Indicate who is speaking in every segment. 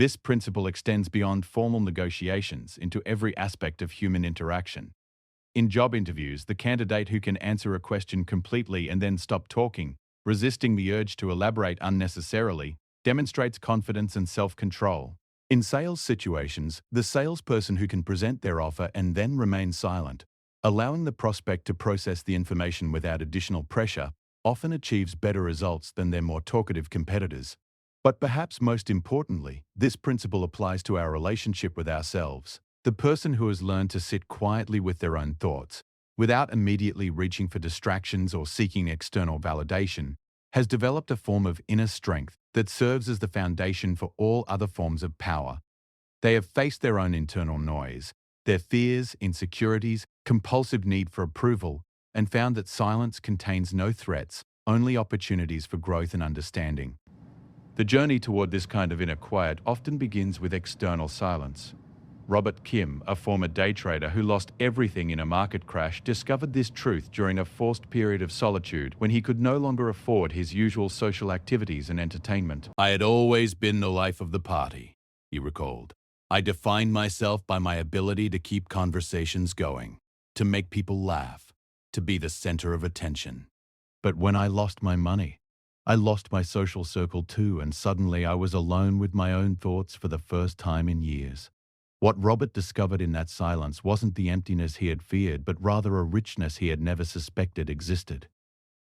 Speaker 1: This principle extends beyond formal negotiations into every aspect of human interaction. In job interviews, the candidate who can answer a question completely and then stop talking, resisting the urge to elaborate unnecessarily, demonstrates confidence and self-control. In sales situations, the salesperson who can present their offer and then remain silent, allowing the prospect to process the information without additional pressure, often achieves better results than their more talkative competitors. But perhaps most importantly, this principle applies to our relationship with ourselves. The person who has learned to sit quietly with their own thoughts, without immediately reaching for distractions or seeking external validation, has developed a form of inner strength that serves as the foundation for all other forms of power. They have faced their own internal noise, their fears, insecurities, compulsive need for approval, and found that silence contains no threats, only opportunities for growth and understanding. The journey toward this kind of inner quiet often begins with external silence. Robert Kim, a former day trader who lost everything in a market crash, discovered this truth during a forced period of solitude when he could no longer afford his usual social activities and entertainment. "I had always been the life of the party," he recalled. "I defined myself by my ability to keep conversations going, to make people laugh, to be the center of attention. But when I lost my money, I lost my social circle too, and suddenly I was alone with my own thoughts for the first time in years." What Robert discovered in that silence wasn't the emptiness he had feared, but rather a richness he had never suspected existed.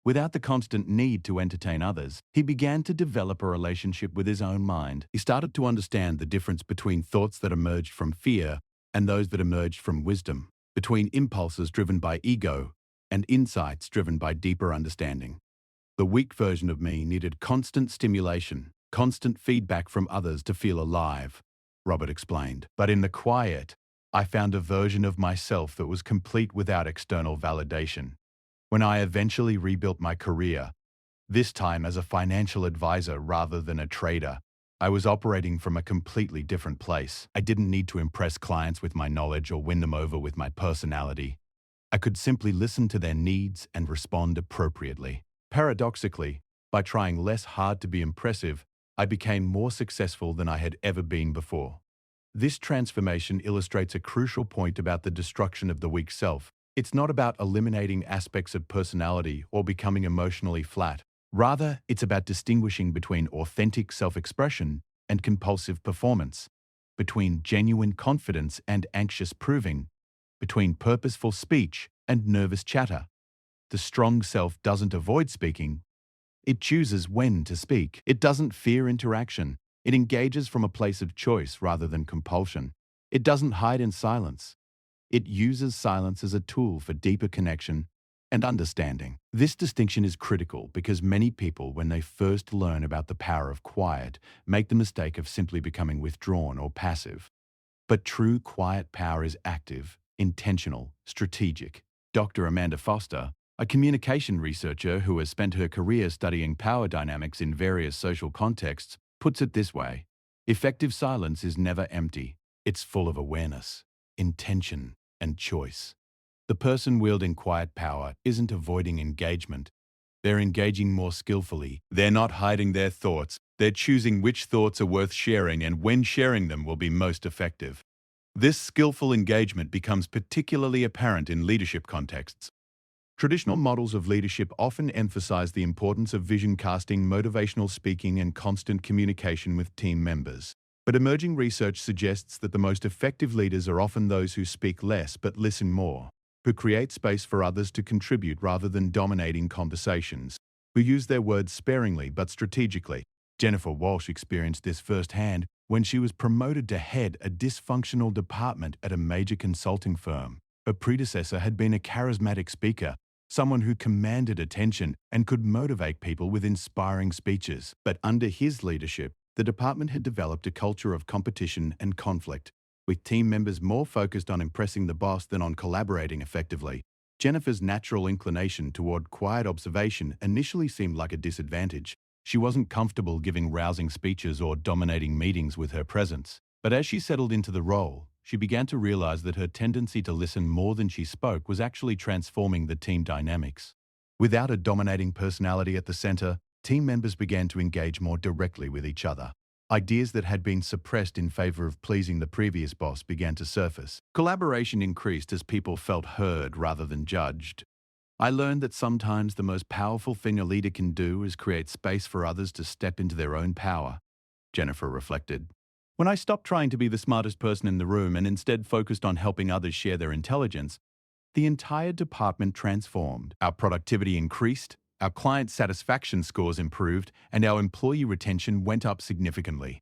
Speaker 1: Without the constant need to entertain others, he began to develop a relationship with his own mind. He started to understand the difference between thoughts that emerged from fear and those that emerged from wisdom, between impulses driven by ego and insights driven by deeper understanding. The weak version of me needed constant stimulation, constant feedback from others to feel alive, Robert explained. But in the quiet, I found a version of myself that was complete without external validation. When I eventually rebuilt my career, this time as a financial advisor rather than a trader, I was operating from a completely different place. I didn't need to impress clients with my knowledge or win them over with my personality. I could simply listen to their needs and respond appropriately. Paradoxically, by trying less hard to be impressive, I became more successful than I had ever been before. This transformation illustrates a crucial point about the destruction of the weak self. It's not about eliminating aspects of personality or becoming emotionally flat. Rather, it's about distinguishing between authentic self-expression and compulsive performance, between genuine confidence and anxious proving, between purposeful speech and nervous chatter. The strong self doesn't avoid speaking. It chooses when to speak. It doesn't fear interaction. It engages from a place of choice rather than compulsion. It doesn't hide in silence. It uses silence as a tool for deeper connection and understanding. This distinction is critical because many people, when they first learn about the power of quiet, make the mistake of simply becoming withdrawn or passive. But true quiet power is active, intentional, strategic. Dr. Amanda Foster, a communication researcher who has spent her career studying power dynamics in various social contexts, puts it this way: effective silence is never empty. It's full of awareness, intention, and choice. The person wielding quiet power isn't avoiding engagement. They're engaging more skillfully. They're not hiding their thoughts. They're choosing which thoughts are worth sharing and when sharing them will be most effective. This skillful engagement becomes particularly apparent in leadership contexts. Traditional models of leadership often emphasize the importance of vision casting, motivational speaking, and constant communication with team members. But emerging research suggests that the most effective leaders are often those who speak less but listen more, who create space for others to contribute rather than dominating conversations, who use their words sparingly but strategically. Jennifer Walsh experienced this firsthand when she was promoted to head a dysfunctional department at a major consulting firm. Her predecessor had been a charismatic speaker, someone who commanded attention and could motivate people with inspiring speeches. But under his leadership, the department had developed a culture of competition and conflict, with team members more focused on impressing the boss than on collaborating effectively. Jennifer's natural inclination toward quiet observation initially seemed like a disadvantage. She wasn't comfortable giving rousing speeches or dominating meetings with her presence. But as she settled into the role, she began to realize that her tendency to listen more than she spoke was actually transforming the team dynamics. Without a dominating personality at the center, team members began to engage more directly with each other. Ideas that had been suppressed in favor of pleasing the previous boss began to surface. Collaboration increased as people felt heard rather than judged. I learned that sometimes the most powerful thing a leader can do is create space for others to step into their own power, Jennifer reflected. When I stopped trying to be the smartest person in the room and instead focused on helping others share their intelligence, the entire department transformed. Our productivity increased, our client satisfaction scores improved, and our employee retention went up significantly.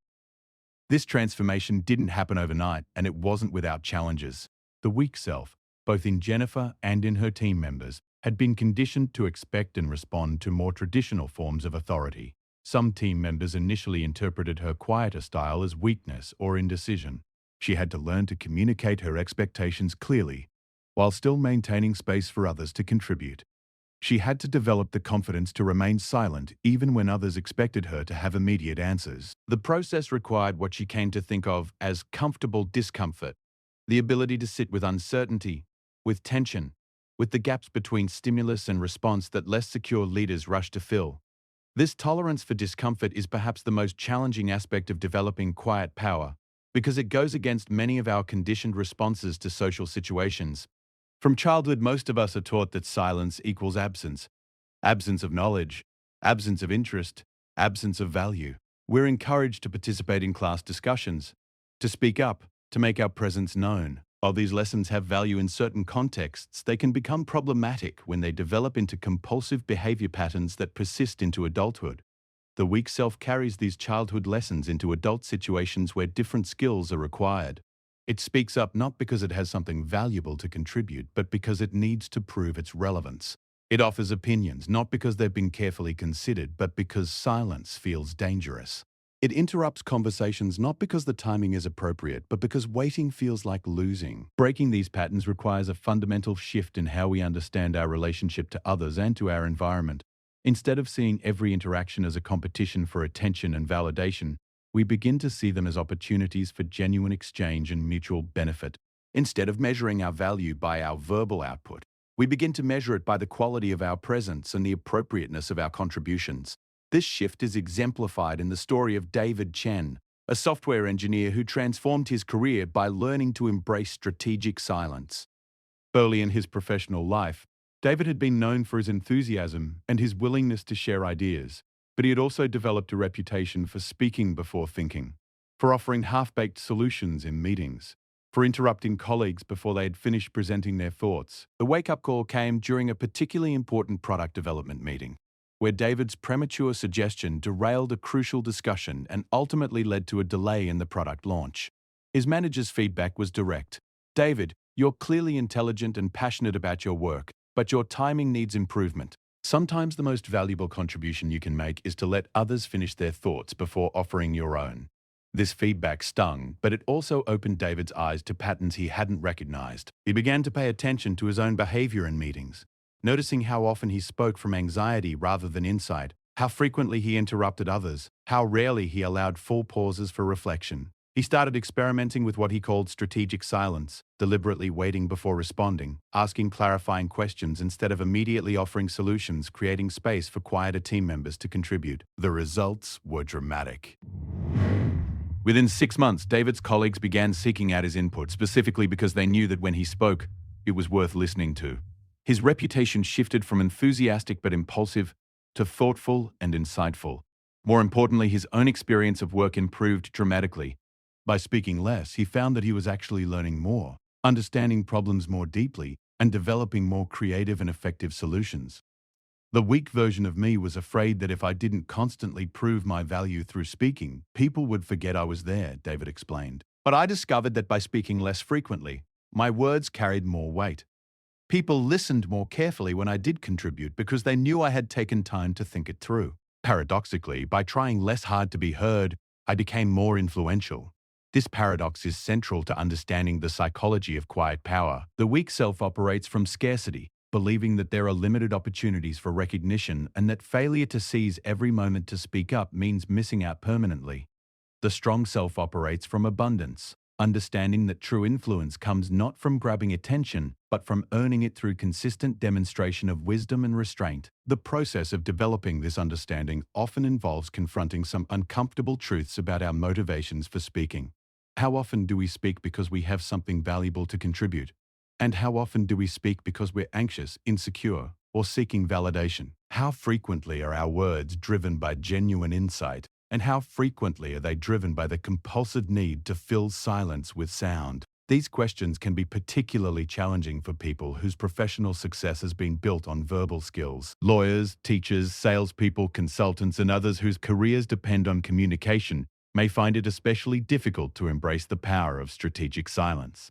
Speaker 1: This transformation didn't happen overnight, and it wasn't without challenges. The weak self, both in Jennifer and in her team members, had been conditioned to expect and respond to more traditional forms of authority. Some team members initially interpreted her quieter style as weakness or indecision. She had to learn to communicate her expectations clearly, while still maintaining space for others to contribute. She had to develop the confidence to remain silent even when others expected her to have immediate answers. The process required what she came to think of as comfortable discomfort, the ability to sit with uncertainty, with tension, with the gaps between stimulus and response that less secure leaders rush to fill. This tolerance for discomfort is perhaps the most challenging aspect of developing quiet power, because it goes against many of our conditioned responses to social situations. From childhood, most of us are taught that silence equals absence. Absence of knowledge, absence of interest, absence of value. We're encouraged to participate in class discussions, to speak up, to make our presence known. While these lessons have value in certain contexts, they can become problematic when they develop into compulsive behavior patterns that persist into adulthood. The weak self carries these childhood lessons into adult situations where different skills are required. It speaks up not because it has something valuable to contribute, but because it needs to prove its relevance. It offers opinions not because they've been carefully considered, but because silence feels dangerous. It interrupts conversations not because the timing is appropriate, but because waiting feels like losing. Breaking these patterns requires a fundamental shift in how we understand our relationship to others and to our environment. Instead of seeing every interaction as a competition for attention and validation, we begin to see them as opportunities for genuine exchange and mutual benefit. Instead of measuring our value by our verbal output, we begin to measure it by the quality of our presence and the appropriateness of our contributions. This shift is exemplified in the story of David Chen, a software engineer who transformed his career by learning to embrace strategic silence. Early in his professional life, David had been known for his enthusiasm and his willingness to share ideas, but he had also developed a reputation for speaking before thinking, for offering half-baked solutions in meetings, for interrupting colleagues before they had finished presenting their thoughts. The wake-up call came during a particularly important product development meeting, where David's premature suggestion derailed a crucial discussion and ultimately led to a delay in the product launch. His manager's feedback was direct. "David, you're clearly intelligent and passionate about your work, but your timing needs improvement." Sometimes the most valuable contribution you can make is to let others finish their thoughts before offering your own. This feedback stung, but it also opened David's eyes to patterns he hadn't recognized. He began to pay attention to his own behavior in meetings, noticing how often he spoke from anxiety rather than insight, how frequently he interrupted others, how rarely he allowed full pauses for reflection. He started experimenting with what he called strategic silence, deliberately waiting before responding, asking clarifying questions instead of immediately offering solutions, creating space for quieter team members to contribute. The results were dramatic. Within 6 months, David's colleagues began seeking out his input, specifically because they knew that when he spoke, it was worth listening to. His reputation shifted from enthusiastic but impulsive to thoughtful and insightful. More importantly, his own experience of work improved dramatically. By speaking less, he found that he was actually learning more, understanding problems more deeply, and developing more creative and effective solutions. The weak version of me was afraid that if I didn't constantly prove my value through speaking, people would forget I was there, David explained. But I discovered that by speaking less frequently, my words carried more weight. People listened more carefully when I did contribute because they knew I had taken time to think it through. Paradoxically, by trying less hard to be heard, I became more influential. This paradox is central to understanding the psychology of quiet power. The weak self operates from scarcity, believing that there are limited opportunities for recognition and that failure to seize every moment to speak up means missing out permanently. The strong self operates from abundance, understanding that true influence comes not from grabbing attention, but from earning it through consistent demonstration of wisdom and restraint. The process of developing this understanding often involves confronting some uncomfortable truths about our motivations for speaking. How often do we speak because we have something valuable to contribute? And how often do we speak because we're anxious, insecure, or seeking validation? How frequently are our words driven by genuine insight? And how frequently are they driven by the compulsive need to fill silence with sound? These questions can be particularly challenging for people whose professional success has been built on verbal skills. Lawyers, teachers, salespeople, consultants, and others whose careers depend on communication may find it especially difficult to embrace the power of strategic silence.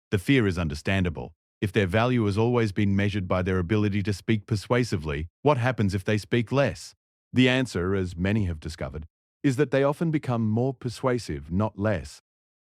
Speaker 1: The fear is understandable. If their value has always been measured by their ability to speak persuasively, what happens if they speak less? The answer, as many have discovered, is that they often become more persuasive, not less.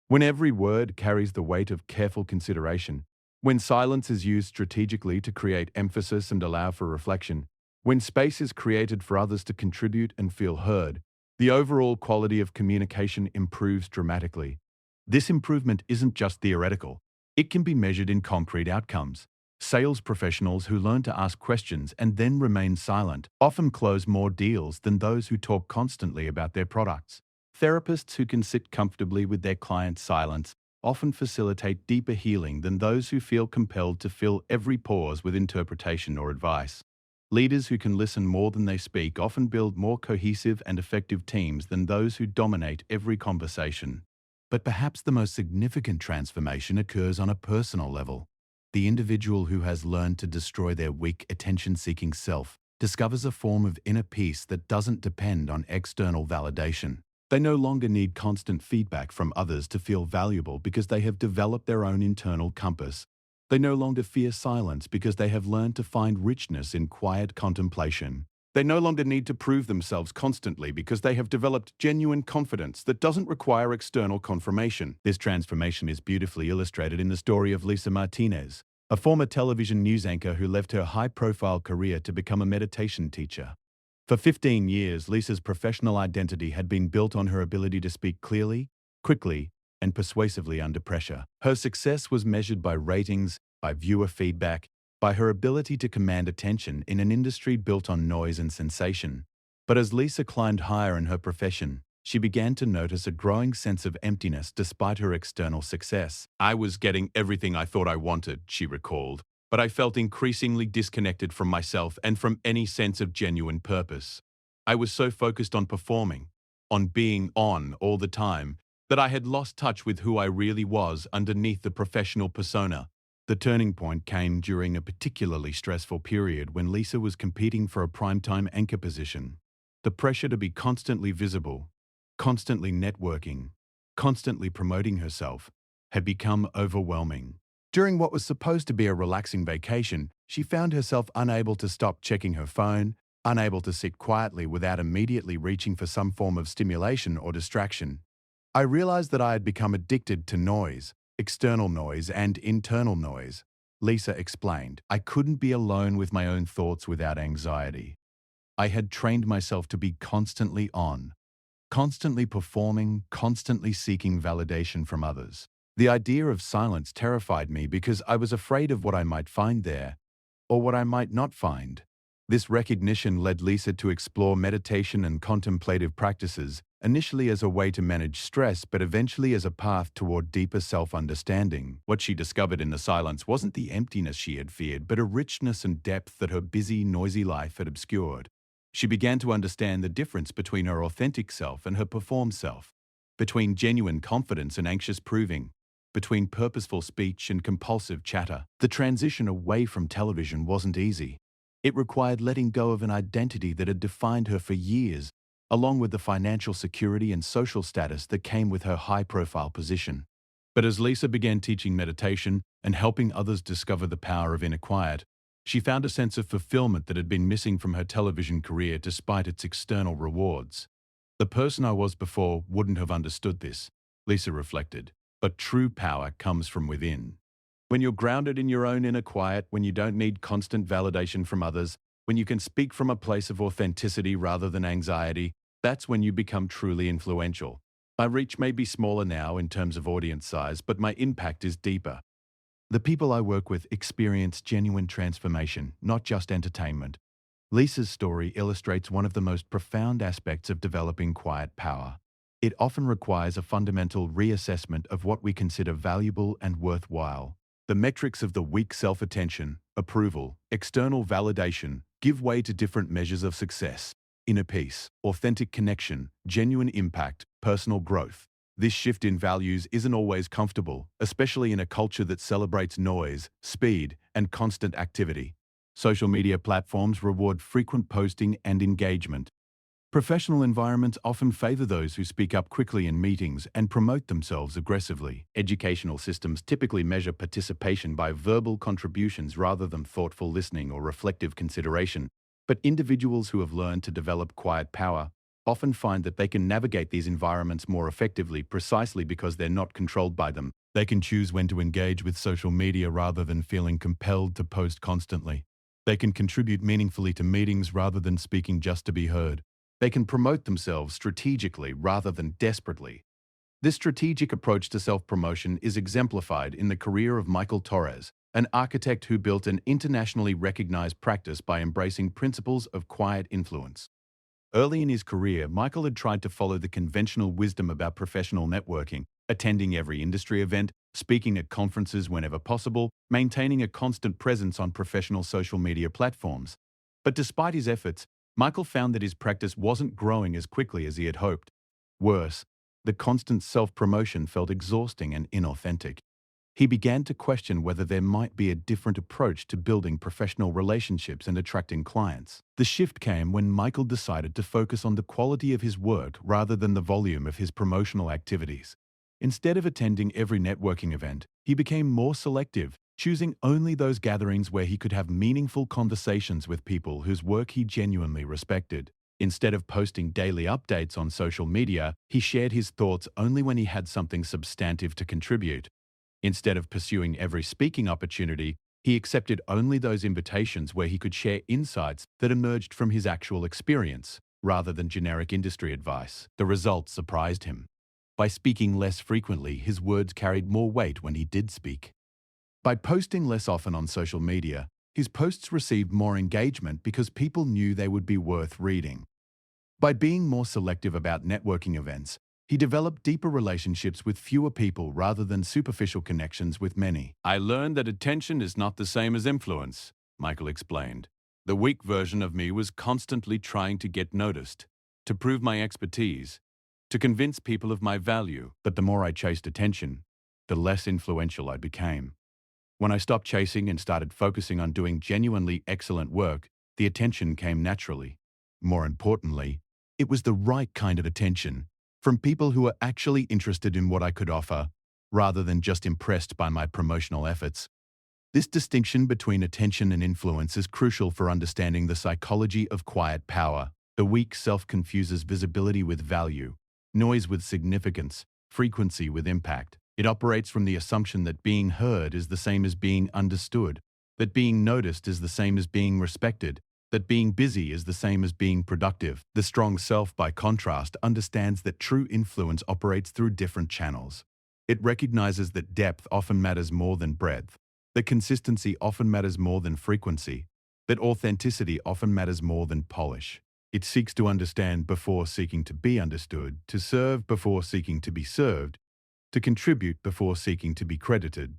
Speaker 1: When every word carries the weight of careful consideration, when silence is used strategically to create emphasis and allow for reflection, when space is created for others to contribute and feel heard, the overall quality of communication improves dramatically. This improvement isn't just theoretical. It can be measured in concrete outcomes. Sales professionals who learn to ask questions and then remain silent often close more deals than those who talk constantly about their products. Therapists who can sit comfortably with their clients' silence often facilitate deeper healing than those who feel compelled to fill every pause with interpretation or advice. Leaders who can listen more than they speak often build more cohesive and effective teams than those who dominate every conversation. But perhaps the most significant transformation occurs on a personal level. The individual who has learned to destroy their weak, attention-seeking self discovers a form of inner peace that doesn't depend on external validation. They no longer need constant feedback from others to feel valuable because they have developed their own internal compass. They no longer fear silence because they have learned to find richness in quiet contemplation. They no longer need to prove themselves constantly because they have developed genuine confidence that doesn't require external confirmation. This transformation is beautifully illustrated in the story of Lisa Martinez, a former television news anchor who left her high-profile career to become a meditation teacher. For 15 years, Lisa's professional identity had been built on her ability to speak clearly, quickly, and persuasively under pressure. Her success was measured by ratings, by viewer feedback, by her ability to command attention in an industry built on noise and sensation. But as Lisa climbed higher in her profession, she began to notice a growing sense of emptiness despite her external success. "I was getting everything I thought I wanted," she recalled, "but I felt increasingly disconnected from myself and from any sense of genuine purpose. I was so focused on performing, on being on all the time, that I had lost touch with who I really was underneath the professional persona." The turning point came during a particularly stressful period when Lisa was competing for a primetime anchor position. The pressure to be constantly visible, constantly networking, constantly promoting herself, had become overwhelming. During what was supposed to be a relaxing vacation, she found herself unable to stop checking her phone, unable to sit quietly without immediately reaching for some form of stimulation or distraction. "I realized that I had become addicted to noise, external noise and internal noise," Lisa explained. "I couldn't be alone with my own thoughts without anxiety. I had trained myself to be constantly on, constantly performing, constantly seeking validation from others. The idea of silence terrified me because I was afraid of what I might find there, or what I might not find." This recognition led Lisa to explore meditation and contemplative practices, initially as a way to manage stress, but eventually as a path toward deeper self-understanding. What she discovered in the silence wasn't the emptiness she had feared, but a richness and depth that her busy, noisy life had obscured. She began to understand the difference between her authentic self and her performed self, between genuine confidence and anxious proving, between purposeful speech and compulsive chatter. The transition away from television wasn't easy. It required letting go of an identity that had defined her for years, along with the financial security and social status that came with her high-profile position. But as Lisa began teaching meditation and helping others discover the power of inner quiet, she found a sense of fulfillment that had been missing from her television career despite its external rewards. "The person I was before wouldn't have understood this," Lisa reflected, "but true power comes from within. When you're grounded in your own inner quiet, when you don't need constant validation from others, when you can speak from a place of authenticity rather than anxiety, that's when you become truly influential." My reach may be smaller now in terms of audience size, but my impact is deeper. The people I work with experience genuine transformation, not just entertainment. Lisa's story illustrates one of the most profound aspects of developing quiet power. It often requires a fundamental reassessment of what we consider valuable and worthwhile. The metrics of the weak self-attention, approval, external validation give way to different measures of success: inner peace, authentic connection, genuine impact, personal growth. This shift in values isn't always comfortable, especially in a culture that celebrates noise, speed, and constant activity. Social media platforms reward frequent posting and engagement. Professional environments often favor those who speak up quickly in meetings and promote themselves aggressively. Educational systems typically measure participation by verbal contributions rather than thoughtful listening or reflective consideration. But individuals who have learned to develop quiet power often find that they can navigate these environments more effectively precisely because they're not controlled by them. They can choose when to engage with social media rather than feeling compelled to post constantly. They can contribute meaningfully to meetings rather than speaking just to be heard. They can promote themselves strategically rather than desperately. This strategic approach to self-promotion is exemplified in the career of Michael Torres, an architect who built an internationally recognized practice by embracing principles of quiet influence. Early in his career, Michael had tried to follow the conventional wisdom about professional networking, attending every industry event, speaking at conferences whenever possible, maintaining a constant presence on professional social media platforms. But despite his efforts, Michael found that his practice wasn't growing as quickly as he had hoped. Worse, the constant self-promotion felt exhausting and inauthentic. He began to question whether there might be a different approach to building professional relationships and attracting clients. The shift came when Michael decided to focus on the quality of his work rather than the volume of his promotional activities. Instead of attending every networking event, he became more selective, choosing only those gatherings where he could have meaningful conversations with people whose work he genuinely respected. Instead of posting daily updates on social media, he shared his thoughts only when he had something substantive to contribute. Instead of pursuing every speaking opportunity, he accepted only those invitations where he could share insights that emerged from his actual experience, rather than generic industry advice. The results surprised him. By speaking less frequently, his words carried more weight when he did speak. By posting less often on social media, his posts received more engagement because people knew they would be worth reading. By being more selective about networking events, he developed deeper relationships with fewer people rather than superficial connections with many. I learned that attention is not the same as influence, Michael explained. The weak version of me was constantly trying to get noticed, to prove my expertise, to convince people of my value. But the more I chased attention, the less influential I became. When I stopped chasing and started focusing on doing genuinely excellent work, the attention came naturally. More importantly, it was the right kind of attention, from people who were actually interested in what I could offer, rather than just impressed by my promotional efforts. This distinction between attention and influence is crucial for understanding the psychology of quiet power. The weak self confuses visibility with value, noise with significance, frequency with impact. It operates from the assumption that being heard is the same as being understood, that being noticed is the same as being respected, that being busy is the same as being productive. The strong self, by contrast, understands that true influence operates through different channels. It recognizes that depth often matters more than breadth, that consistency often matters more than frequency, that authenticity often matters more than polish. It seeks to understand before seeking to be understood, to serve before seeking to be served, to contribute before seeking to be credited.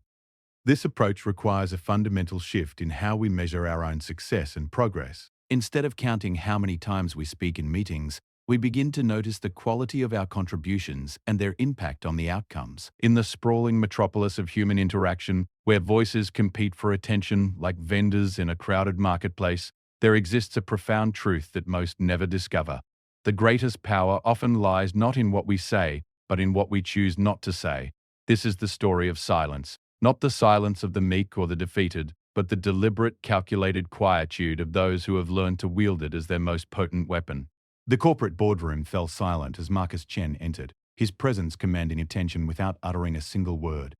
Speaker 1: This approach requires a fundamental shift in how we measure our own success and progress. Instead of counting how many times we speak in meetings, we begin to notice the quality of our contributions and their impact on the outcomes. In the sprawling metropolis of human interaction, where voices compete for attention like vendors in a crowded marketplace, there exists a profound truth that most never discover. The greatest power often lies not in what we say, but in what we choose not to say. This is the story of silence, not the silence of the meek or the defeated, but the deliberate, calculated quietude of those who have learned to wield it as their most potent weapon. The corporate boardroom fell silent as Marcus Chen entered, his presence commanding attention without uttering a single word.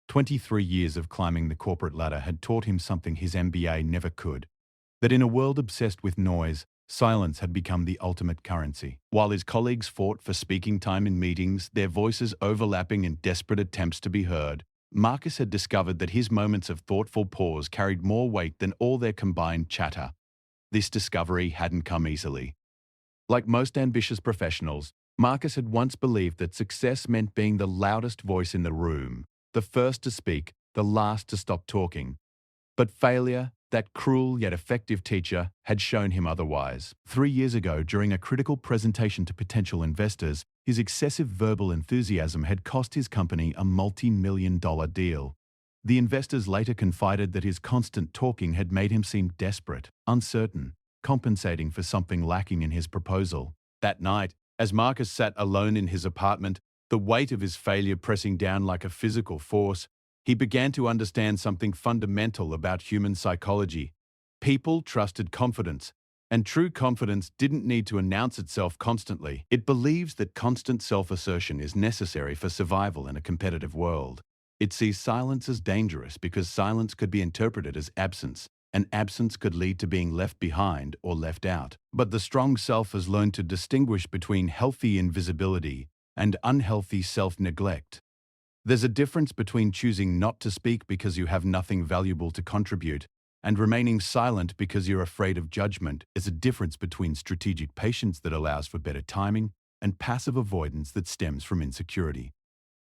Speaker 1: 23 years of climbing the corporate ladder had taught him something his MBA never could: that in a world obsessed with noise, Silence had become the ultimate currency. While his colleagues fought for speaking time in meetings, their voices overlapping in desperate attempts to be heard, Marcus had discovered that his moments of thoughtful pause carried more weight than all their combined chatter. This discovery hadn't come easily. Like most ambitious professionals, Marcus had once believed that success meant being the loudest voice in the room, the first to speak, the last to stop talking. But failure, that cruel yet effective teacher, had shown him otherwise. 3 years ago, during a critical presentation to potential investors, his excessive verbal enthusiasm had cost his company a multi-million-dollar deal. The investors later confided that his constant talking had made him seem desperate, uncertain, compensating for something lacking in his proposal. That night, as Marcus sat alone in his apartment, the weight of his failure pressing down like a physical force, he began to understand something fundamental about human psychology. People trusted confidence, and true confidence didn't need to announce itself constantly. It believes that constant self-assertion is necessary for survival in a competitive world. It sees silence as dangerous because silence could be interpreted as absence, and absence could lead to being left behind or left out. But the strong self has learned to distinguish between healthy invisibility and unhealthy self-neglect. There's a difference between choosing not to speak because you have nothing valuable to contribute and remaining silent because you're afraid of judgment. There's a difference between strategic patience that allows for better timing and passive avoidance that stems from insecurity.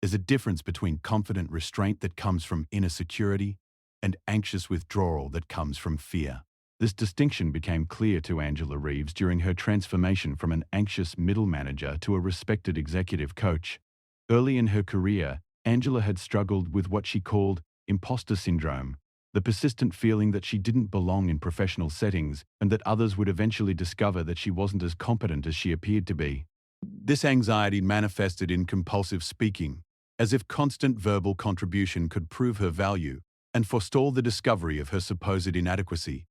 Speaker 1: There's a difference between confident restraint that comes from inner security and anxious withdrawal that comes from fear. This distinction became clear to Angela Reeves during her transformation from an anxious middle manager to a respected executive coach. Early in her career, Angela had struggled with what she called imposter syndrome, the persistent feeling that she didn't belong in professional settings and that others would eventually discover that she wasn't as competent as she appeared to be. This anxiety manifested in compulsive speaking, as if constant verbal contribution could prove her value and forestall the discovery of her supposed inadequacy.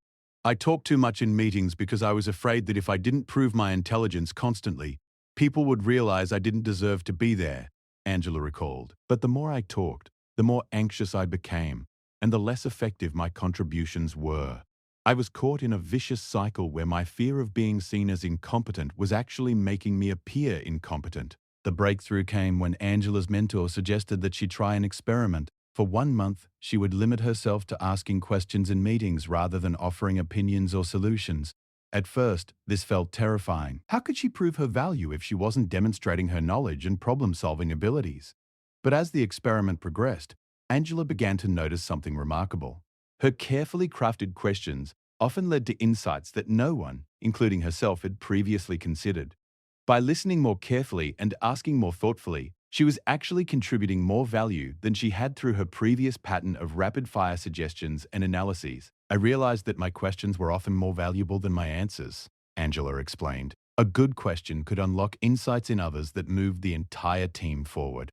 Speaker 1: I talked too much in meetings because I was afraid that if I didn't prove my intelligence constantly, people would realize I didn't deserve to be there, Angela recalled. But the more I talked, the more anxious I became, and the less effective my contributions were. I was caught in a vicious cycle where my fear of being seen as incompetent was actually making me appear incompetent. The breakthrough came when Angela's mentor suggested that she try an experiment. For 1 month, she would limit herself to asking questions in meetings rather than offering opinions or solutions. At first, this felt terrifying. How could she prove her value if she wasn't demonstrating her knowledge and problem-solving abilities? But as the experiment progressed, Angela began to notice something remarkable. Her carefully crafted questions often led to insights that no one, including herself, had previously considered. By listening more carefully and asking more thoughtfully, she was actually contributing more value than she had through her previous pattern of rapid-fire suggestions and analyses. I realized that my questions were often more valuable than my answers, Angela explained. A good question could unlock insights in others that moved the entire team forward.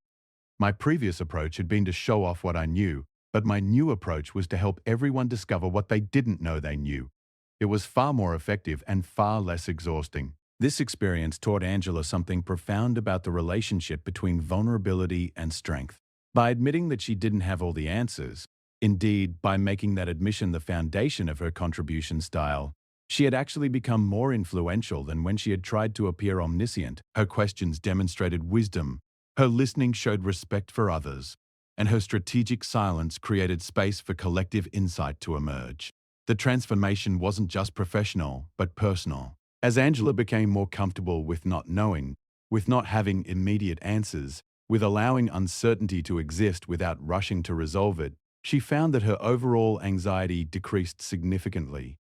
Speaker 1: My previous approach had been to show off what I knew, but my new approach was to help everyone discover what they didn't know they knew. It was far more effective and far less exhausting. This experience taught Angela something profound about the relationship between vulnerability and strength. By admitting that she didn't have all the answers, indeed, by making that admission the foundation of her contribution style, she had actually become more influential than when she had tried to appear omniscient. Her questions demonstrated wisdom, her listening showed respect for others, and her strategic silence created space for collective insight to emerge. The transformation wasn't just professional, but personal. As Angela became more comfortable with not knowing, with not having immediate answers, with allowing uncertainty to exist without rushing to resolve it, she found that her overall anxiety decreased significantly.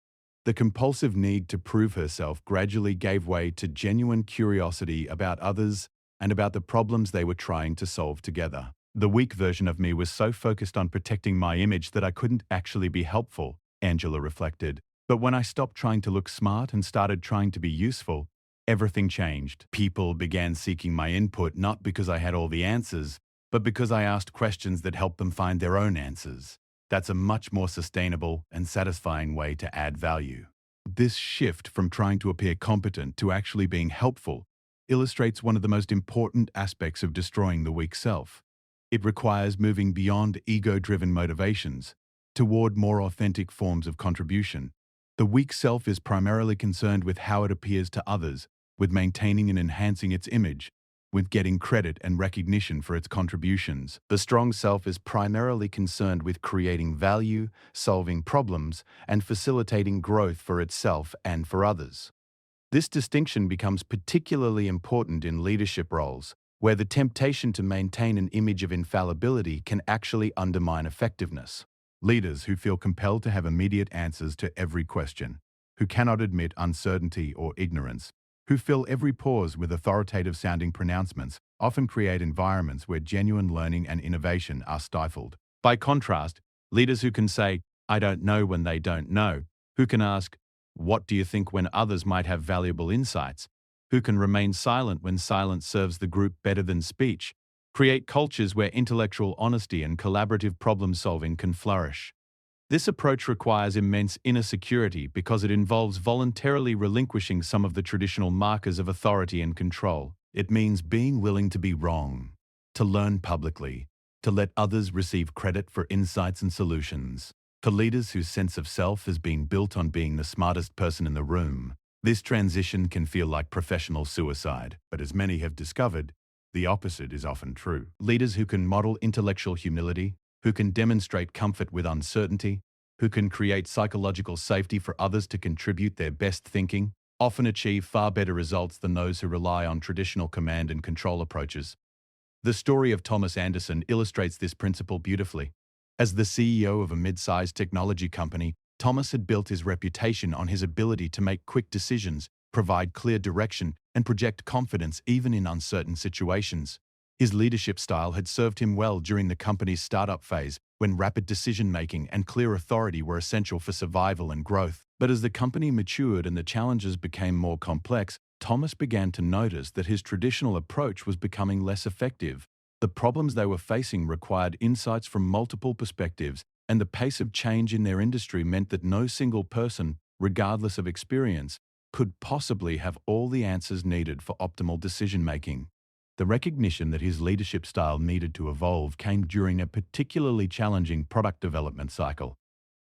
Speaker 1: The compulsive need to prove herself gradually gave way to genuine curiosity about others and about the problems they were trying to solve together. The weak version of me was so focused on protecting my image that I couldn't actually be helpful, Angela reflected. But when I stopped trying to look smart and started trying to be useful, everything changed. People began seeking my input not because I had all the answers, but because I asked questions that helped them find their own answers. That's a much more sustainable and satisfying way to add value. This shift from trying to appear competent to actually being helpful illustrates one of the most important aspects of destroying the weak self. It requires moving beyond ego-driven motivations toward more authentic forms of contribution. The weak self is primarily concerned with how it appears to others, with maintaining and enhancing its image, with getting credit and recognition for its contributions. The strong self is primarily concerned with creating value, solving problems, and facilitating growth for itself and for others. This distinction becomes particularly important in leadership roles, where the temptation to maintain an image of infallibility can actually undermine effectiveness. Leaders who feel compelled to have immediate answers to every question, who cannot admit uncertainty or ignorance, who fill every pause with authoritative-sounding pronouncements, often create environments where genuine learning and innovation are stifled. By contrast, leaders who can say, "I don't know," when they don't know, who can ask, "What do you think?" when others might have valuable insights, who can remain silent when silence serves the group better than speech, create cultures where intellectual honesty and collaborative problem-solving can flourish. This approach requires immense inner security because it involves voluntarily relinquishing some of the traditional markers of authority and control. It means being willing to be wrong, to learn publicly, to let others receive credit for insights and solutions. For leaders whose sense of self has been built on being the smartest person in the room, this transition can feel like professional suicide, but as many have discovered, the opposite is often true. Leaders who can model intellectual humility, who can demonstrate comfort with uncertainty, who can create psychological safety for others to contribute their best thinking, often achieve far better results than those who rely on traditional command and control approaches. The story of Thomas Anderson illustrates this principle beautifully. As the CEO of a mid-sized technology company, Thomas had built his reputation on his ability to make quick decisions, provide clear direction, and project confidence even in uncertain situations. His leadership style had served him well during the company's startup phase, when rapid decision-making and clear authority were essential for survival and growth. But as the company matured and the challenges became more complex, Thomas began to notice that his traditional approach was becoming less effective. The problems they were facing required insights from multiple perspectives, and the pace of change in their industry meant that no single person, regardless of experience, could possibly have all the answers needed for optimal decision-making. The recognition that his leadership style needed to evolve came during a particularly challenging product development cycle.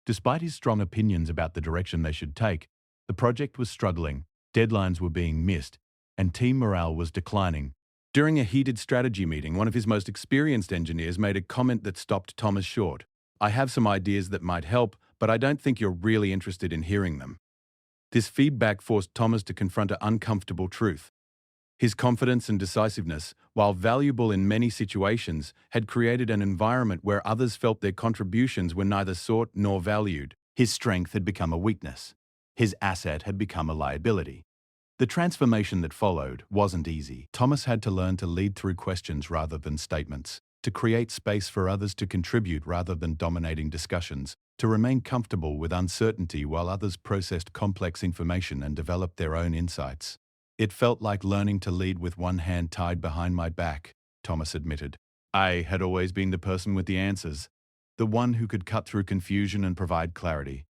Speaker 1: Despite his strong opinions about the direction they should take, the project was struggling, deadlines were being missed, and team morale was declining. During a heated strategy meeting, one of his most experienced engineers made a comment that stopped Thomas short. "I have some ideas that might help, but I don't think you're really interested in hearing them." This feedback forced Thomas to confront an uncomfortable truth. His confidence and decisiveness, while valuable in many situations, had created an environment where others felt their contributions were neither sought nor valued. His strength had become a weakness. His asset had become a liability. The transformation that followed wasn't easy. Thomas had to learn to lead through questions rather than statements, to create space for others to contribute rather than dominating discussions, to remain comfortable with uncertainty while others processed complex information and developed their own insights. "It felt like learning to lead with one hand tied behind my back," Thomas admitted. "I had always been the person with the answers, the one who could cut through confusion and provide clarity.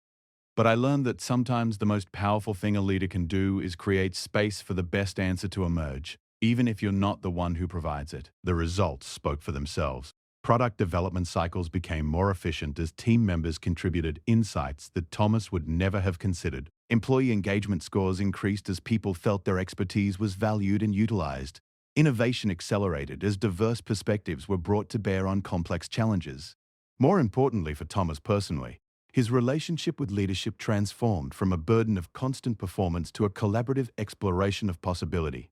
Speaker 1: But I learned that sometimes the most powerful thing a leader can do is create space for the best answer to emerge, even if you're not the one who provides it." The results spoke for themselves. Product development cycles became more efficient as team members contributed insights that Thomas would never have considered. Employee engagement scores increased as people felt their expertise was valued and utilized. Innovation accelerated as diverse perspectives were brought to bear on complex challenges. More importantly for Thomas personally, his relationship with leadership transformed from a burden of constant performance to a collaborative exploration of possibility.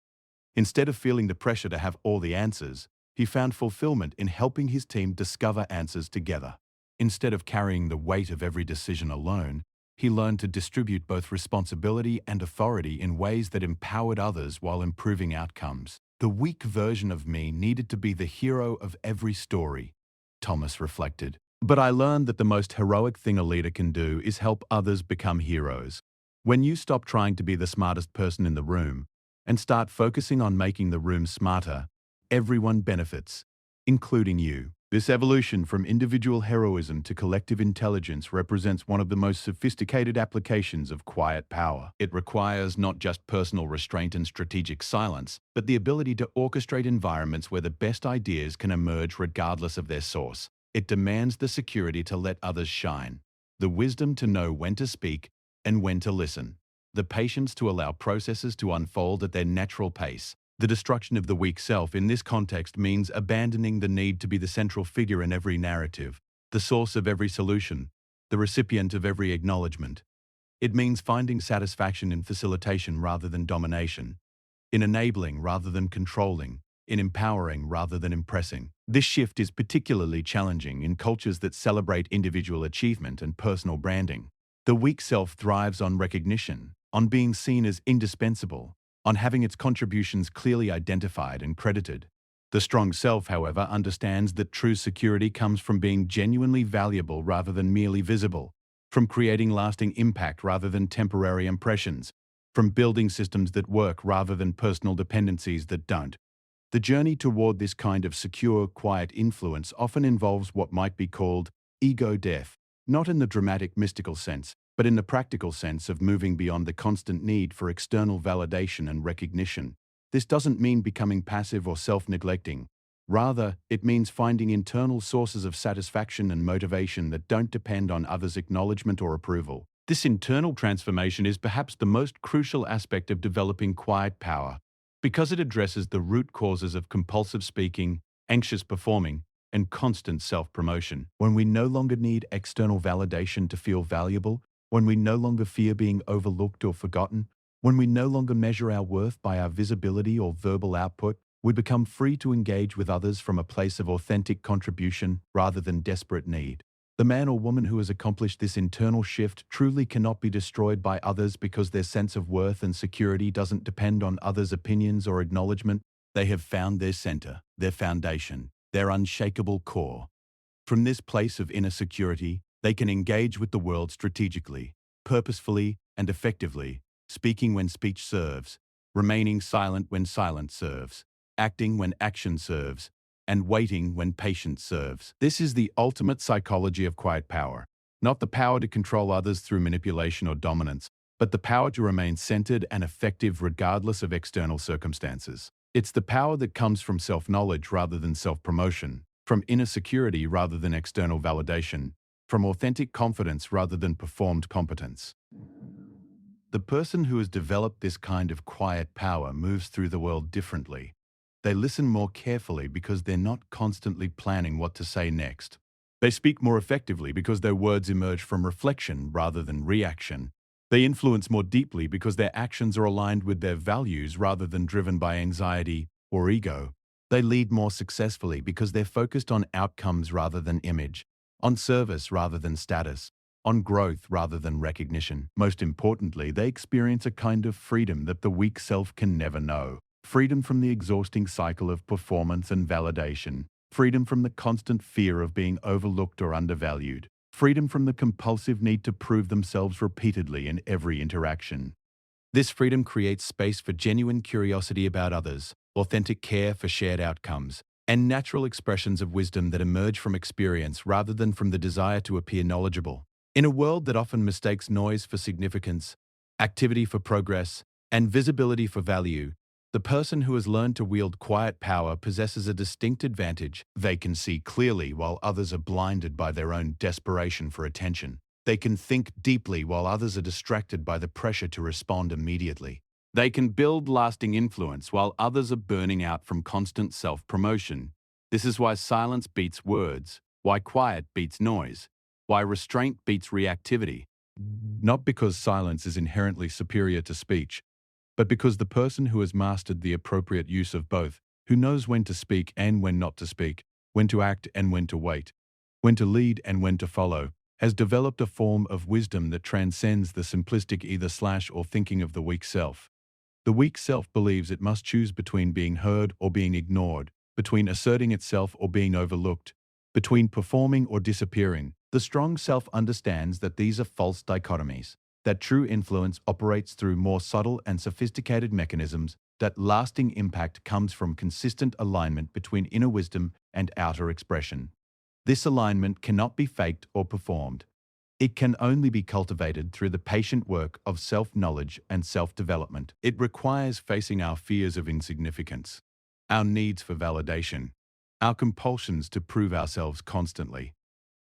Speaker 1: Instead of feeling the pressure to have all the answers, he found fulfillment in helping his team discover answers together. Instead of carrying the weight of every decision alone, he learned to distribute both responsibility and authority in ways that empowered others while improving outcomes. "The weak version of me needed to be the hero of every story," Thomas reflected. "But I learned that the most heroic thing a leader can do is help others become heroes. When you stop trying to be the smartest person in the room and start focusing on making the room smarter, everyone benefits, including you." This evolution from individual heroism to collective intelligence represents one of the most sophisticated applications of quiet power. It requires not just personal restraint and strategic silence, but the ability to orchestrate environments where the best ideas can emerge regardless of their source. It demands the security to let others shine, the wisdom to know when to speak, and when to listen. The patience to allow processes to unfold at their natural pace. The destruction of the weak self in this context means abandoning the need to be the central figure in every narrative, the source of every solution, the recipient of every acknowledgement. It means finding satisfaction in facilitation rather than domination, in enabling rather than controlling, in empowering rather than impressing. This shift is particularly challenging in cultures that celebrate individual achievement and personal branding. The weak self thrives on recognition, on being seen as indispensable, on having its contributions clearly identified and credited. The strong self, however, understands that true security comes from being genuinely valuable rather than merely visible, from creating lasting impact rather than temporary impressions, from building systems that work rather than personal dependencies that don't. The journey toward this kind of secure, quiet influence often involves what might be called ego death, not in the dramatic mystical sense, but in the practical sense of moving beyond the constant need for external validation and recognition. This doesn't mean becoming passive or self-neglecting. Rather, it means finding internal sources of satisfaction and motivation that don't depend on others' acknowledgement or approval. This internal transformation is perhaps the most crucial aspect of developing quiet power, because it addresses the root causes of compulsive speaking, anxious performing, and constant self-promotion. When we no longer need external validation to feel valuable, when we no longer fear being overlooked or forgotten, when we no longer measure our worth by our visibility or verbal output, we become free to engage with others from a place of authentic contribution rather than desperate need. The man or woman who has accomplished this internal shift truly cannot be destroyed by others because their sense of worth and security doesn't depend on others' opinions or acknowledgement. They have found their center, their foundation, their unshakable core. From this place of inner security, they can engage with the world strategically, purposefully, and effectively, speaking when speech serves, remaining silent when silence serves, acting when action serves, and waiting when patience serves. This is the ultimate psychology of quiet power, not the power to control others through manipulation or dominance, but the power to remain centered and effective regardless of external circumstances. It's the power that comes from self-knowledge rather than self-promotion, from inner security rather than external validation, from authentic confidence rather than performed competence. The person who has developed this kind of quiet power moves through the world differently. They listen more carefully because they're not constantly planning what to say next. They speak more effectively because their words emerge from reflection rather than reaction. They influence more deeply because their actions are aligned with their values rather than driven by anxiety or ego. They lead more successfully because they're focused on outcomes rather than image, on service rather than status, on growth rather than recognition. Most importantly, they experience a kind of freedom that the weak self can never know. Freedom from the exhausting cycle of performance and validation. Freedom from the constant fear of being overlooked or undervalued. Freedom from the compulsive need to prove themselves repeatedly in every interaction. This freedom creates space for genuine curiosity about others, authentic care for shared outcomes, and natural expressions of wisdom that emerge from experience rather than from the desire to appear knowledgeable. In a world that often mistakes noise for significance, activity for progress, and visibility for value, the person who has learned to wield quiet power possesses a distinct advantage. They can see clearly while others are blinded by their own desperation for attention. They can think deeply while others are distracted by the pressure to respond immediately. They can build lasting influence while others are burning out from constant self-promotion. This is why silence beats words, why quiet beats noise, why restraint beats reactivity. Not because silence is inherently superior to speech, but because the person who has mastered the appropriate use of both, who knows when to speak and when not to speak, when to act and when to wait, when to lead and when to follow, has developed a form of wisdom that transcends the simplistic either/or thinking of the weak self. The weak self believes it must choose between being heard or being ignored, between asserting itself or being overlooked, between performing or disappearing. The strong self understands that these are false dichotomies, that true influence operates through more subtle and sophisticated mechanisms, that lasting impact comes from consistent alignment between inner wisdom and outer expression. This alignment cannot be faked or performed. It can only be cultivated through the patient work of self-knowledge and self-development. It requires facing our fears of insignificance, our needs for validation, our compulsions to prove ourselves constantly,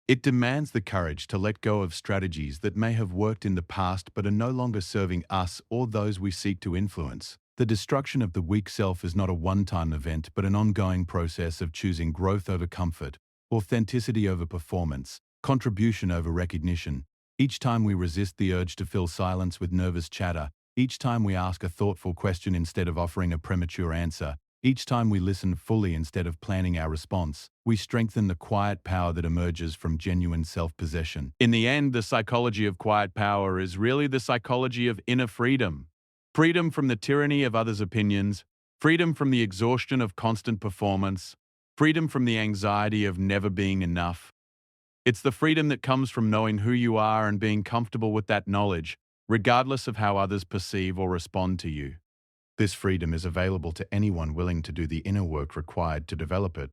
Speaker 1: It demands the courage to let go of strategies that may have worked in the past but are no longer serving us or those we seek to influence. The destruction of the weak self is not a one-time event but an ongoing process of choosing growth over comfort, authenticity over performance, contribution over recognition. Each time we resist the urge to fill silence with nervous chatter, each time we ask a thoughtful question instead of offering a premature answer, each time we listen fully instead of planning our response, we strengthen the quiet power that emerges from genuine self-possession. In the end, the psychology of quiet power is really the psychology of inner freedom. Freedom from the tyranny of others' opinions, freedom from the exhaustion of constant performance, freedom from the anxiety of never being enough. It's the freedom that comes from knowing who you are and being comfortable with that knowledge, regardless of how others perceive or respond to you. This freedom is available to anyone willing to do the inner work required to develop it.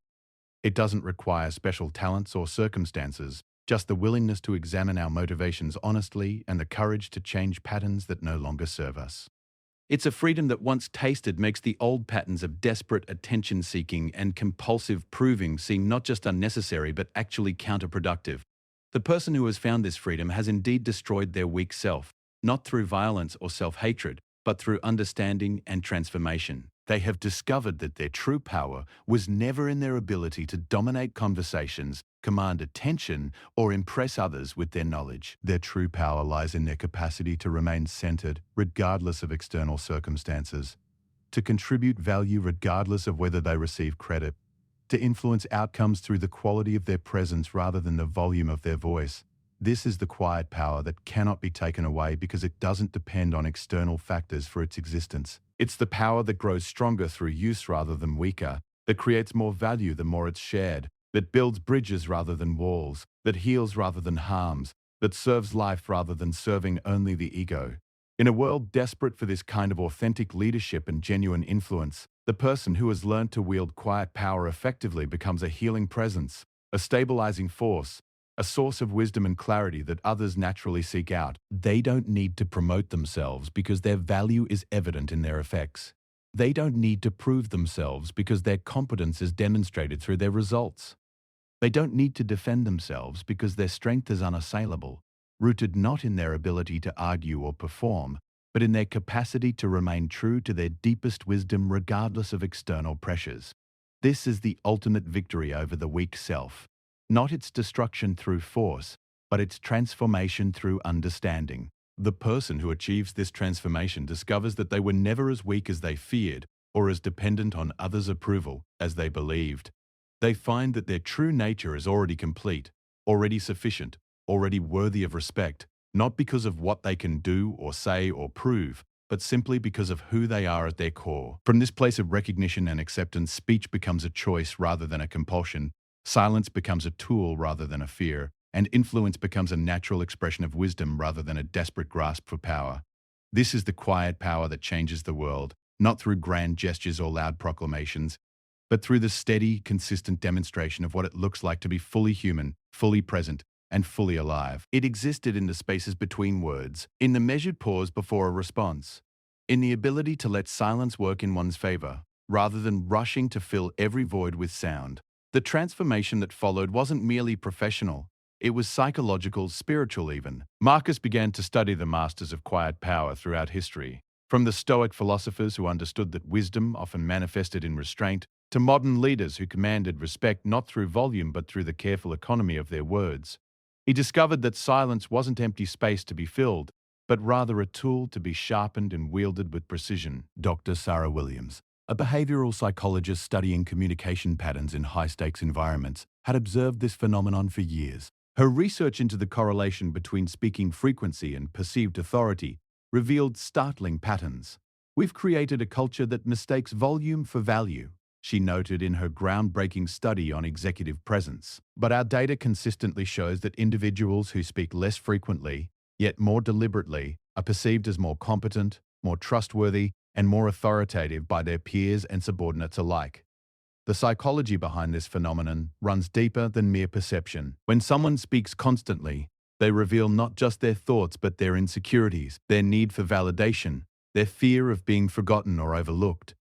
Speaker 1: It doesn't require special talents or circumstances, just the willingness to examine our motivations honestly and the courage to change patterns that no longer serve us. It's a freedom that once tasted makes the old patterns of desperate attention-seeking and compulsive proving seem not just unnecessary but actually counterproductive. The person who has found this freedom has indeed destroyed their weak self, not through violence or self-hatred, but through understanding and transformation. They have discovered that their true power was never in their ability to dominate conversations, command attention, or impress others with their knowledge. Their true power lies in their capacity to remain centered, regardless of external circumstances, to contribute value regardless of whether they receive credit, to influence outcomes through the quality of their presence rather than the volume of their voice. This is the quiet power that cannot be taken away because it doesn't depend on external factors for its existence. It's the power that grows stronger through use rather than weaker, that creates more value the more it's shared, that builds bridges rather than walls, that heals rather than harms, that serves life rather than serving only the ego. In a world desperate for this kind of authentic leadership and genuine influence, the person who has learned to wield quiet power effectively becomes a healing presence, a stabilizing force, a source of wisdom and clarity that others naturally seek out. They don't need to promote themselves because their value is evident in their effects. They don't need to prove themselves because their competence is demonstrated through their results. They don't need to defend themselves because their strength is unassailable, rooted not in their ability to argue or perform, but in their capacity to remain true to their deepest wisdom regardless of external pressures. This is the ultimate victory over the weak self. Not its destruction through force, but its transformation through understanding. The person who achieves this transformation discovers that they were never as weak as they feared or as dependent on others' approval as they believed. They find that their true nature is already complete, already sufficient, already worthy of respect, not because of what they can do or say or prove, but simply because of who they are at their core. From this place of recognition and acceptance, speech becomes a choice rather than a compulsion. Silence becomes a tool rather than a fear, and influence becomes a natural expression of wisdom rather than a desperate grasp for power. This is the quiet power that changes the world, not through grand gestures or loud proclamations, but through the steady, consistent demonstration of what it looks like to be fully human, fully present, and fully alive. It existed in the spaces between words, in the measured pause before a response, in the ability to let silence work in one's favor, rather than rushing to fill every void with sound. The transformation that followed wasn't merely professional, it was psychological, spiritual even. Marcus began to study the masters of quiet power throughout history, from the Stoic philosophers who understood that wisdom often manifested in restraint, to modern leaders who commanded respect not through volume but through the careful economy of their words. He discovered that silence wasn't empty space to be filled, but rather a tool to be sharpened and wielded with precision. Dr. Sarah Williams, a behavioral psychologist studying communication patterns in high-stakes environments, had observed this phenomenon for years. Her research into the correlation between speaking frequency and perceived authority revealed startling patterns. "We've created a culture that mistakes volume for value," she noted in her groundbreaking study on executive presence. But our data consistently shows that individuals who speak less frequently, yet more deliberately, are perceived as more competent, more trustworthy, and more authoritative by their peers and subordinates alike. The psychology behind this phenomenon runs deeper than mere perception. When someone speaks constantly, they reveal not just their thoughts but their insecurities, their need for validation, their fear of being forgotten or overlooked.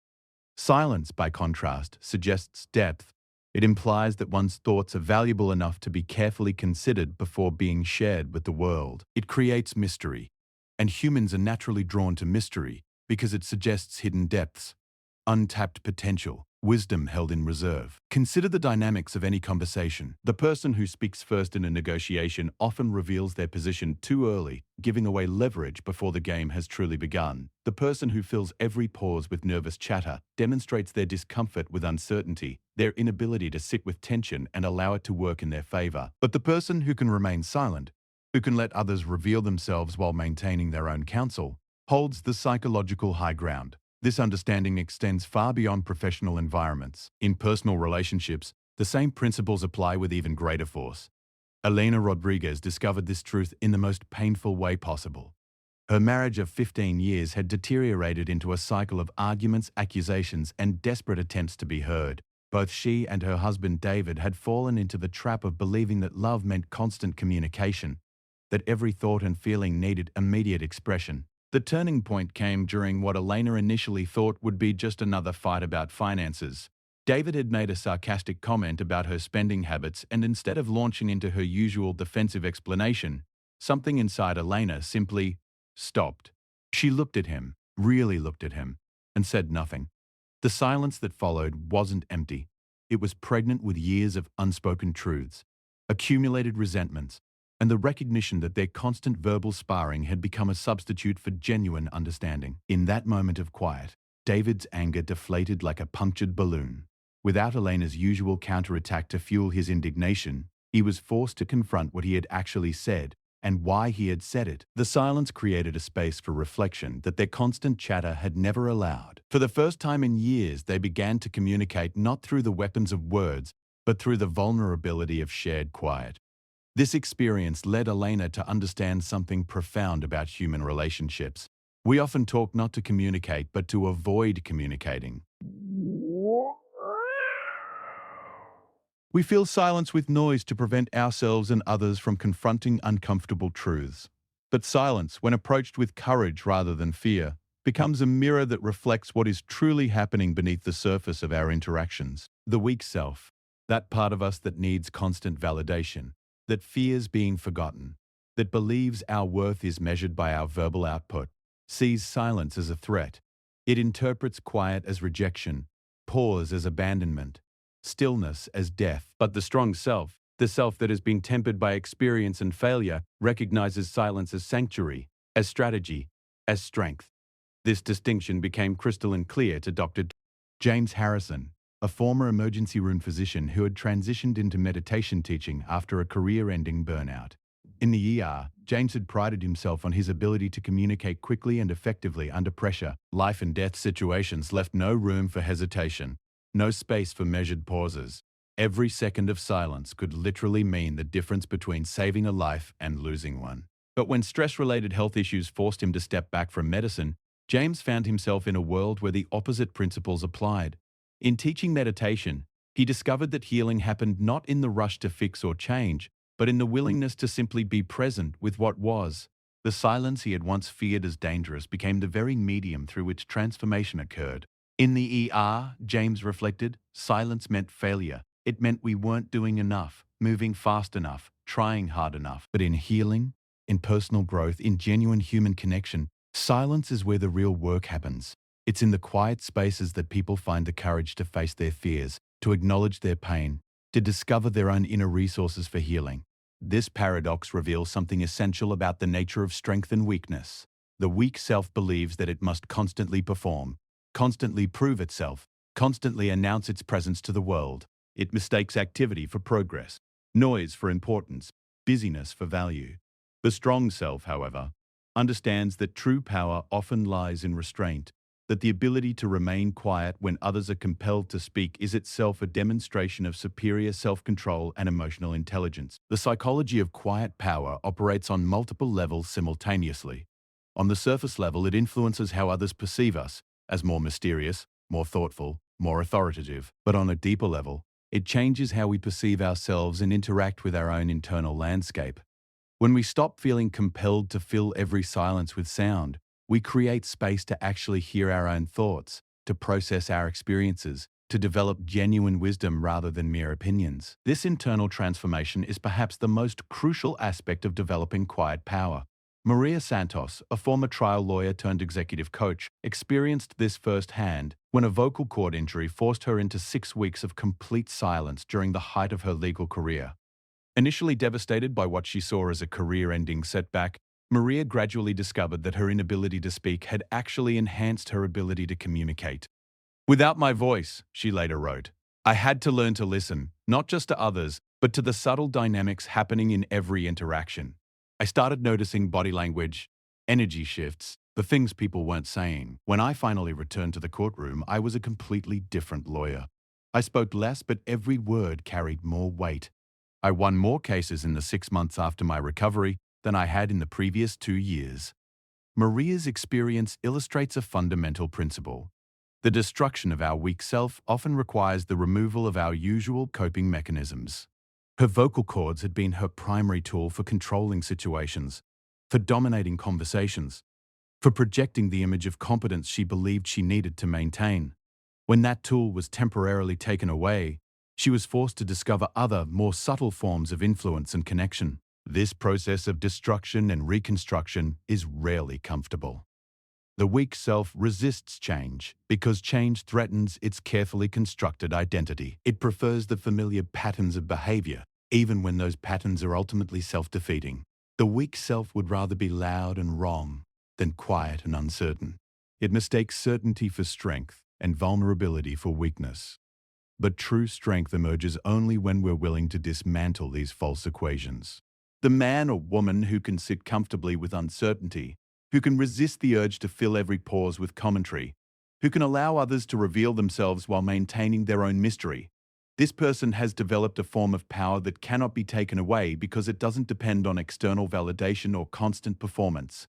Speaker 1: Silence, by contrast, suggests depth. It implies that one's thoughts are valuable enough to be carefully considered before being shared with the world. It creates mystery, and humans are naturally drawn to mystery because it suggests hidden depths, untapped potential, wisdom held in reserve. Consider the dynamics of any conversation. The person who speaks first in a negotiation often reveals their position too early, giving away leverage before the game has truly begun. The person who fills every pause with nervous chatter demonstrates their discomfort with uncertainty, their inability to sit with tension and allow it to work in their favor. But the person who can remain silent, who can let others reveal themselves while maintaining their own counsel, holds the psychological high ground. This understanding extends far beyond professional environments. In personal relationships, the same principles apply with even greater force. Elena Rodriguez discovered this truth in the most painful way possible. Her marriage of 15 years had deteriorated into a cycle of arguments, accusations, and desperate attempts to be heard. Both she and her husband David had fallen into the trap of believing that love meant constant communication, that every thought and feeling needed immediate expression. The turning point came during what Elena initially thought would be just another fight about finances. David had made a sarcastic comment about her spending habits, and instead of launching into her usual defensive explanation, something inside Elena simply stopped. She looked at him, really looked at him, and said nothing. The silence that followed wasn't empty. It was pregnant with years of unspoken truths, accumulated resentments, and the recognition that their constant verbal sparring had become a substitute for genuine understanding. In that moment of quiet, David's anger deflated like a punctured balloon. Without Elena's usual counterattack to fuel his indignation, he was forced to confront what he had actually said and why he had said it. The silence created a space for reflection that their constant chatter had never allowed. For the first time in years, they began to communicate not through the weapons of words, but through the vulnerability of shared quiet. This experience led Elena to understand something profound about human relationships. We often talk not to communicate, but to avoid communicating. We fill silence with noise to prevent ourselves and others from confronting uncomfortable truths. But silence, when approached with courage rather than fear, becomes a mirror that reflects what is truly happening beneath the surface of our interactions. The weak self, that part of us that needs constant validation, that fears being forgotten, that believes our worth is measured by our verbal output, sees silence as a threat. It interprets quiet as rejection, pause as abandonment, stillness as death. But the strong self, the self that has been tempered by experience and failure, recognizes silence as sanctuary, as strategy, as strength. This distinction became crystalline clear to Dr. James Harrison, a former emergency room physician who had transitioned into meditation teaching after a career-ending burnout. In the ER, James had prided himself on his ability to communicate quickly and effectively under pressure. Life and death situations left no room for hesitation, no space for measured pauses. Every second of silence could literally mean the difference between saving a life and losing one. But when stress-related health issues forced him to step back from medicine, James found himself in a world where the opposite principles applied. In teaching meditation, he discovered that healing happened not in the rush to fix or change, but in the willingness to simply be present with what was. The silence he had once feared as dangerous became the very medium through which transformation occurred. In the ER, James reflected, silence meant failure. It meant we weren't doing enough, moving fast enough, trying hard enough. But in healing, in personal growth, in genuine human connection, silence is where the real work happens. It's in the quiet spaces that people find the courage to face their fears, to acknowledge their pain, to discover their own inner resources for healing. This paradox reveals something essential about the nature of strength and weakness. The weak self believes that it must constantly perform, constantly prove itself, constantly announce its presence to the world. It mistakes activity for progress, noise for importance, busyness for value. The strong self, however, understands that true power often lies in restraint, that the ability to remain quiet when others are compelled to speak is itself a demonstration of superior self-control and emotional intelligence. The psychology of quiet power operates on multiple levels simultaneously. On the surface level, it influences how others perceive us, as more mysterious, more thoughtful, more authoritative. But on a deeper level, it changes how we perceive ourselves and interact with our own internal landscape. When we stop feeling compelled to fill every silence with sound, we create space to actually hear our own thoughts, to process our experiences, to develop genuine wisdom rather than mere opinions. This internal transformation is perhaps the most crucial aspect of developing quiet power. Maria Santos, a former trial lawyer turned executive coach, experienced this firsthand when a vocal cord injury forced her into 6 weeks of complete silence during the height of her legal career. Initially devastated by what she saw as a career-ending setback, Maria gradually discovered that her inability to speak had actually enhanced her ability to communicate. "Without my voice," she later wrote, "I had to learn to listen, not just to others, but to the subtle dynamics happening in every interaction. I started noticing body language, energy shifts, the things people weren't saying. When I finally returned to the courtroom, I was a completely different lawyer. I spoke less, but every word carried more weight. I won more cases in the 6 months after my recovery than I had in the previous 2 years." Maria's experience illustrates a fundamental principle. The destruction of our weak self often requires the removal of our usual coping mechanisms. Her vocal cords had been her primary tool for controlling situations, for dominating conversations, for projecting the image of competence she believed she needed to maintain. When that tool was temporarily taken away, she was forced to discover other, more subtle forms of influence and connection. This process of destruction and reconstruction is rarely comfortable. The weak self resists change because change threatens its carefully constructed identity. It prefers the familiar patterns of behavior, even when those patterns are ultimately self-defeating. The weak self would rather be loud and wrong than quiet and uncertain. It mistakes certainty for strength and vulnerability for weakness. But true strength emerges only when we're willing to dismantle these false equations. The man or woman who can sit comfortably with uncertainty, who can resist the urge to fill every pause with commentary, who can allow others to reveal themselves while maintaining their own mystery. This person has developed a form of power that cannot be taken away because it doesn't depend on external validation or constant performance.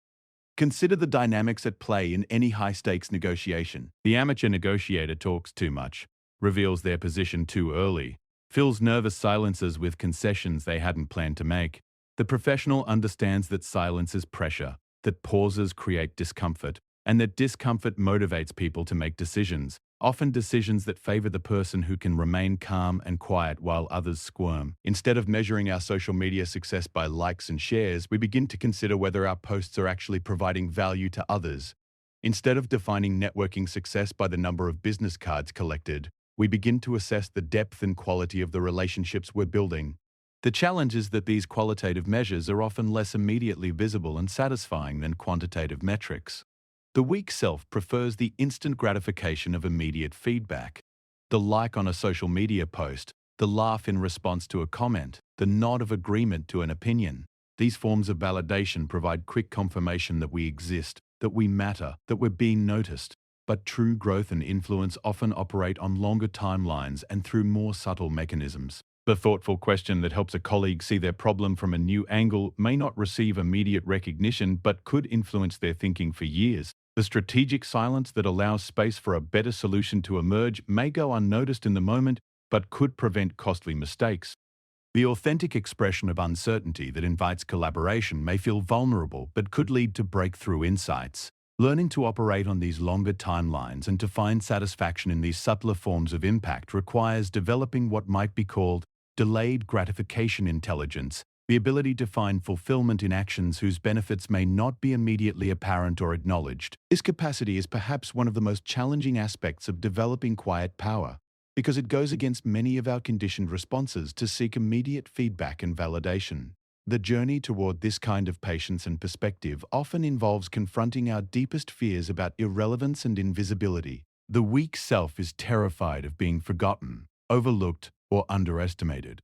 Speaker 1: Consider the dynamics at play in any high-stakes negotiation. The amateur negotiator talks too much, reveals their position too early, fills nervous silences with concessions they hadn't planned to make. The professional understands that silence is pressure, that pauses create discomfort, and that discomfort motivates people to make decisions, often decisions that favor the person who can remain calm and quiet while others squirm. Instead of measuring our social media success by likes and shares, we begin to consider whether our posts are actually providing value to others. Instead of defining networking success by the number of business cards collected, we begin to assess the depth and quality of the relationships we're building. The challenge is that these qualitative measures are often less immediately visible and satisfying than quantitative metrics. The weak self prefers the instant gratification of immediate feedback. The like on a social media post, the laugh in response to a comment, the nod of agreement to an opinion. These forms of validation provide quick confirmation that we exist, that we matter, that we're being noticed. But true growth and influence often operate on longer timelines and through more subtle mechanisms. The thoughtful question that helps a colleague see their problem from a new angle may not receive immediate recognition but could influence their thinking for years. The strategic silence that allows space for a better solution to emerge may go unnoticed in the moment but could prevent costly mistakes. The authentic expression of uncertainty that invites collaboration may feel vulnerable but could lead to breakthrough insights. Learning to operate on these longer timelines and to find satisfaction in these subtler forms of impact requires developing what might be called delayed gratification intelligence, the ability to find fulfillment in actions whose benefits may not be immediately apparent or acknowledged. This capacity is perhaps one of the most challenging aspects of developing quiet power, because it goes against many of our conditioned responses to seek immediate feedback and validation. The journey toward this kind of patience and perspective often involves confronting our deepest fears about irrelevance and invisibility. The weak self is terrified of being forgotten, overlooked, or underestimated.